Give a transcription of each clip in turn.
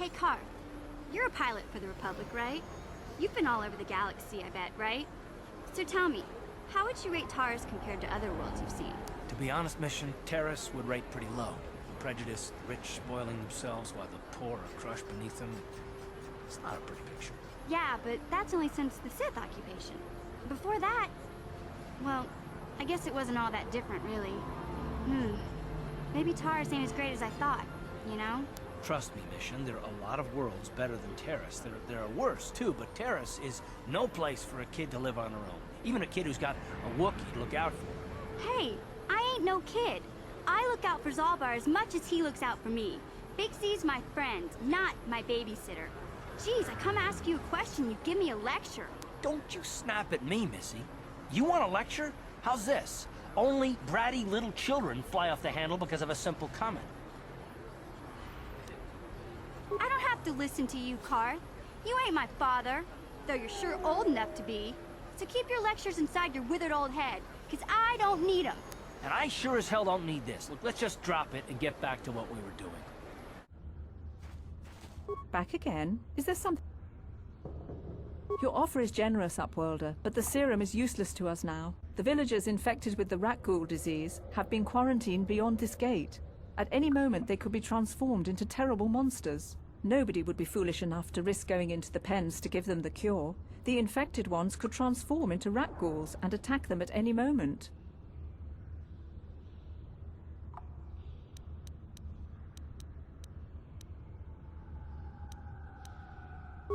Hey, Car, you're a pilot for the Republic, right? You've been all over the galaxy, I bet, right? So tell me, how would you rate Taurus compared to other worlds you've seen? To be honest, Mission, Terrace would rate pretty low. Prejudiced, the rich spoiling themselves while the poor are crushed beneath them. It's not a pretty picture. Yeah, but that's only since the Sith occupation. Before that, well, I guess it wasn't all that different, really. Maybe Taurus ain't as great as I thought, you know? Trust me, Mission, there are a lot of worlds better than Terrace. There are worse, too, but Terrace is no place for a kid to live on her own. Even a kid who's got a Wookiee to look out for. Hey, I ain't no kid. I look out for Zalbar as much as he looks out for me. Big C's my friend, not my babysitter. Jeez, I come ask you a question, you give me a lecture. Don't you snap at me, Missy. You want a lecture? How's this? Only bratty little children fly off the handle because of a simple comment. I don't have to listen to you, Karth. You ain't my father, though you're sure old enough to be. So keep your lectures inside your withered old head, because I don't need them. And I sure as hell don't need this. Look, let's just drop it and get back to what we were doing. Back again? Is there something? Your offer is generous, Upworlder, but the serum is useless to us now. The villagers infected with the rat ghoul disease have been quarantined beyond this gate. At any moment, they could be transformed into terrible monsters. Nobody would be foolish enough to risk going into the pens to give them the cure. The infected ones could transform into rat ghouls and attack them at any moment.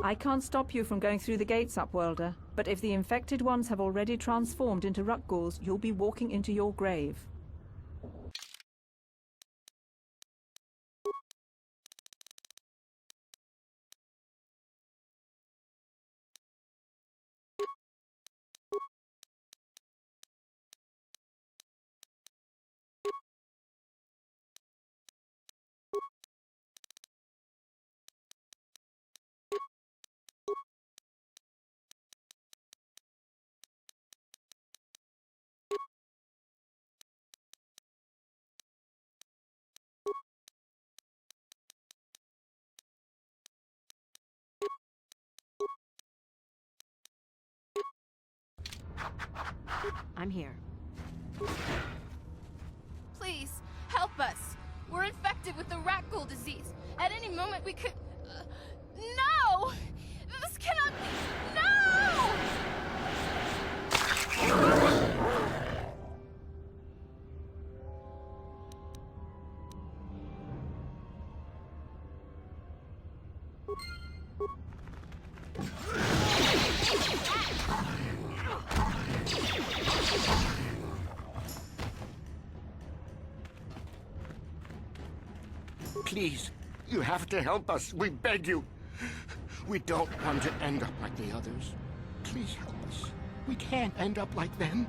I can't stop you from going through the gates, Upworlder, but if the infected ones have already transformed into rat ghouls, you'll be walking into your grave. I'm here. Please, help us. We're infected with the rat ghoul disease. At any moment we could... no! This cannot be... No! Please, you have to help us. We beg you. We don't want to end up like the others. Please help us. We can't end up like them.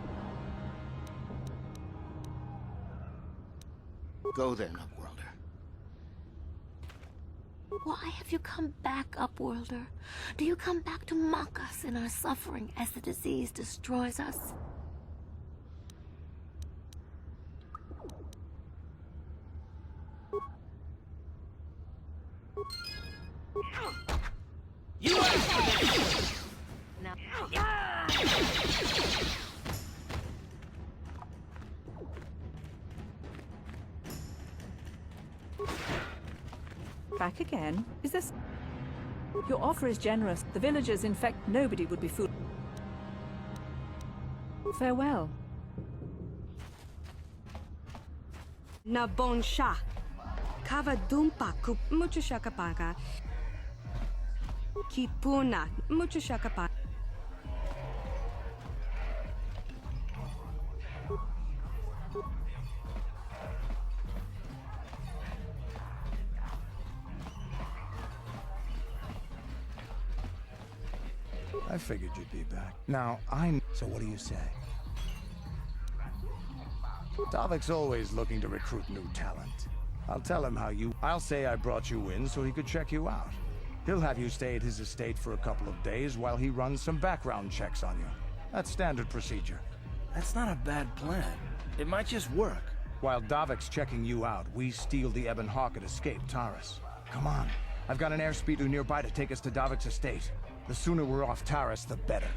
Go then, Upworlder. Why have you come back, Upworlder? Do you come back to mock us in our suffering as the disease destroys us? You asked for this! Now... Back again? Is this... Your offer is generous. The villagers infect... Nobody would be fooled. Farewell. Na bon sha. Kava dumpa kup mucho shakapaka. Kipuna mucho shakapaka. I figured you'd be back. Now, So what do you say? Davik's always looking to recruit new talent. I'll tell him I'll say I brought you in so he could check you out. He'll have you stay at his estate for a couple of days while he runs some background checks on you. That's standard procedure. That's not a bad plan. It might just work. While Davik's checking you out, we steal the Ebon Hawk and escape Taurus. Come on, I've got an airspeeder nearby to take us to Davik's estate. The sooner we're off Taris, the better.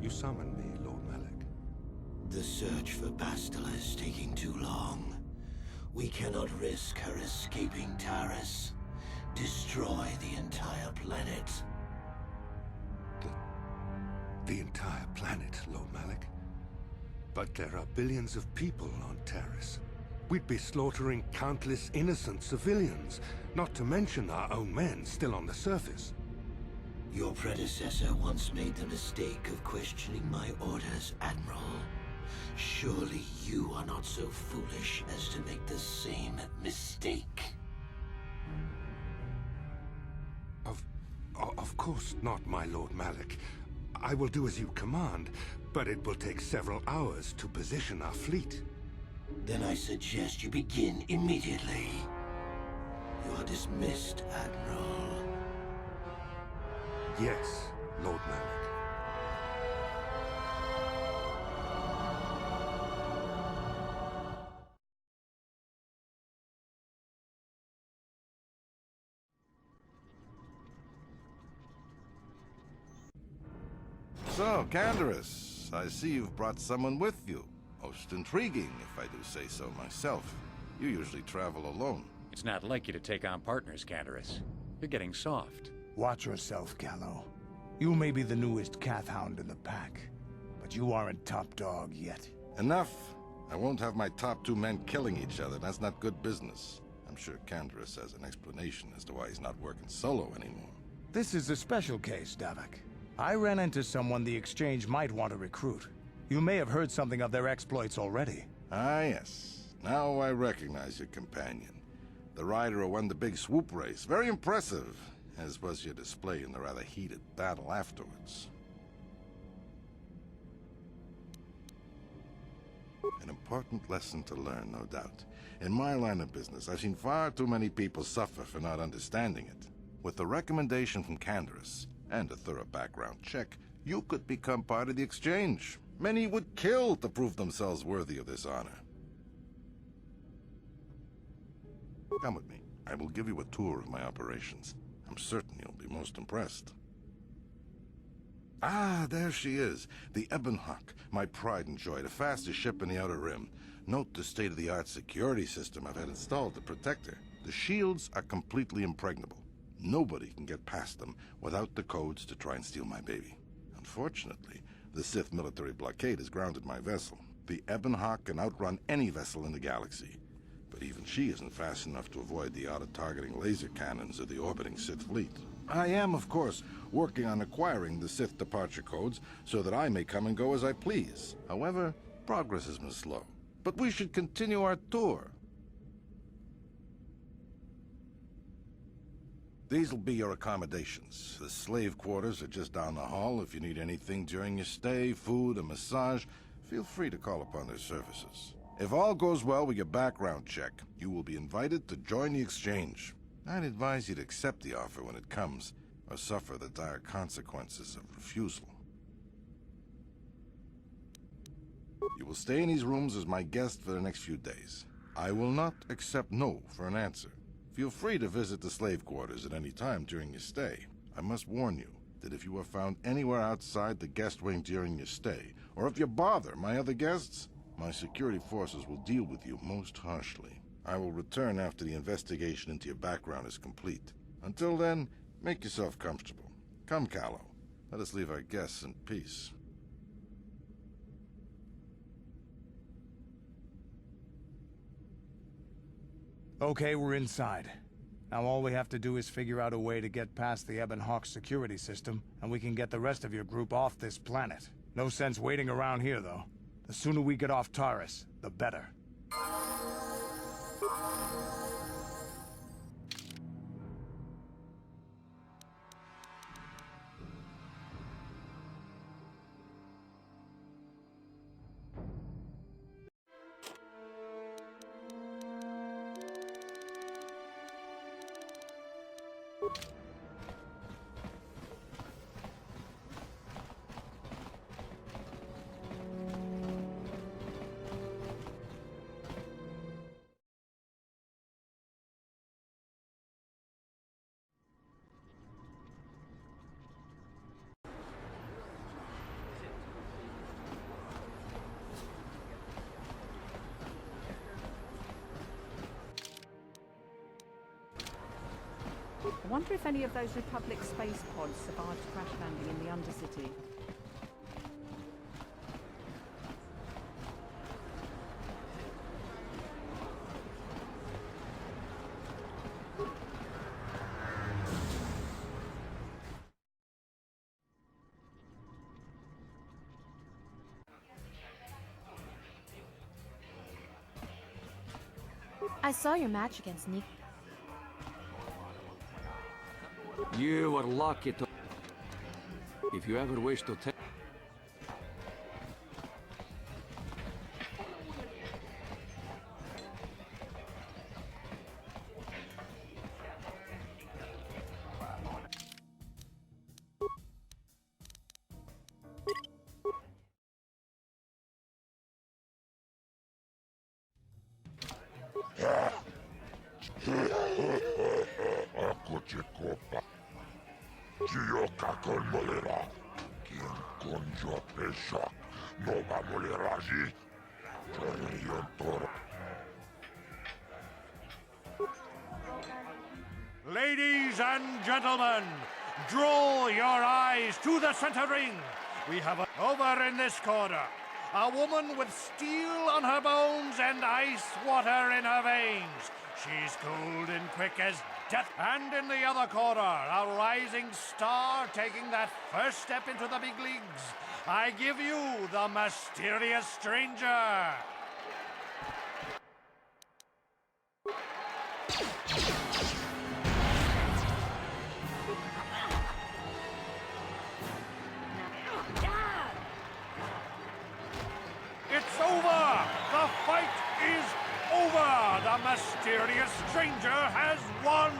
You summoned me, Lord Malak. The search for Bastila is taking too long. We cannot risk her escaping Taris. Destroy the entire planet. The entire planet, Lord Malak? But there are billions of people on Taris. We'd be slaughtering countless innocent civilians, not to mention our own men still on the surface. Your predecessor once made the mistake of questioning my orders, Admiral. Surely you are not so foolish as to make the same mistake. Of course not, my Lord Malak. I will do as you command, but it will take several hours to position our fleet. Then I suggest you begin immediately. You are dismissed, Admiral. Yes, Lord Malak. So, Canderous, I see you've brought someone with you. Most intriguing, if I do say so myself. You usually travel alone. It's not like you to take on partners, Canderous. You're getting soft. Watch yourself, Callow. You may be the newest Cath Hound in the pack, but you aren't top dog yet. Enough! I won't have my top two men killing each other. That's not good business. I'm sure Canderous has an explanation as to why he's not working solo anymore. This is a special case, Davik. I ran into someone the Exchange might want to recruit. You may have heard something of their exploits already. Ah, yes. Now I recognize your companion. The rider who won the big swoop race. Very impressive, as was your display in the rather heated battle afterwards. An important lesson to learn, no doubt. In my line of business, I've seen far too many people suffer for not understanding it. With the recommendation from Canderous, and a thorough background check, you could become part of the Exchange. Many would kill to prove themselves worthy of this honor. Come with me. I will give you a tour of my operations. I'm certain you'll be most impressed. Ah, there she is. The Ebonhawk, my pride and joy, the fastest ship in the Outer Rim. Note the state-of-the-art security system I've had installed to protect her. The shields are completely impregnable. Nobody can get past them without the codes to try and steal my baby. Unfortunately, the Sith military blockade has grounded my vessel. The Ebonhawk can outrun any vessel in the galaxy. But even she isn't fast enough to avoid the auto-targeting laser cannons of the orbiting Sith fleet. I am, of course, working on acquiring the Sith departure codes so that I may come and go as I please. However, progress has been slow. But we should continue our tour. These will be your accommodations. The slave quarters are just down the hall. If you need anything during your stay, food, a massage, feel free to call upon their services. If all goes well with your background check, you will be invited to join the Exchange. I'd advise you to accept the offer when it comes, or suffer the dire consequences of refusal. You will stay in these rooms as my guest for the next few days. I will not accept no for an answer. Feel free to visit the slave quarters at any time during your stay. I must warn you that if you are found anywhere outside the guest wing during your stay, or if you bother my other guests, my security forces will deal with you most harshly. I will return after the investigation into your background is complete. Until then, make yourself comfortable. Come, Callow. Let us leave our guests in peace. Okay, we're inside. Now all we have to do is figure out a way to get past the Ebon Hawk security system, and we can get the rest of your group off this planet. No sense waiting around here, though. The sooner we get off Taurus, the better. I wonder if any of those Republic space pods survived crash landing in the Undercity. I saw your match against Nick. You were lucky to... If you ever wish to take... Eccoci coppa. Gioca con molera. Quien conjo pesha. No va molera allí. Ladies and gentlemen, draw your eyes to the center ring. We have over in this corner a woman with steel on her bones and ice water in her veins. She's cold and quick as death. And in the other corner, a rising star taking that first step into the big leagues. I give you the mysterious stranger. It's over! The fight is over! The mysterious stranger has won!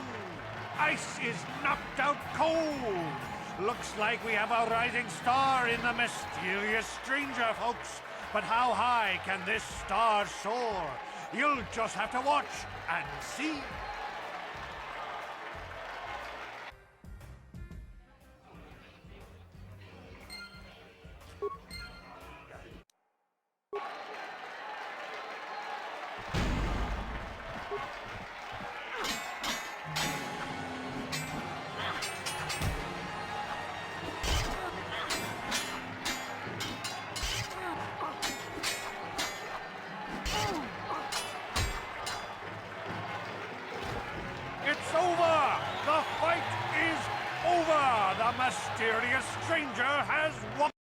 Ice is knocked out cold! Looks like we have a rising star in the mysterious stranger, folks. But how high can this star soar? You'll just have to watch and see. It's over! The fight is over! The mysterious stranger has won!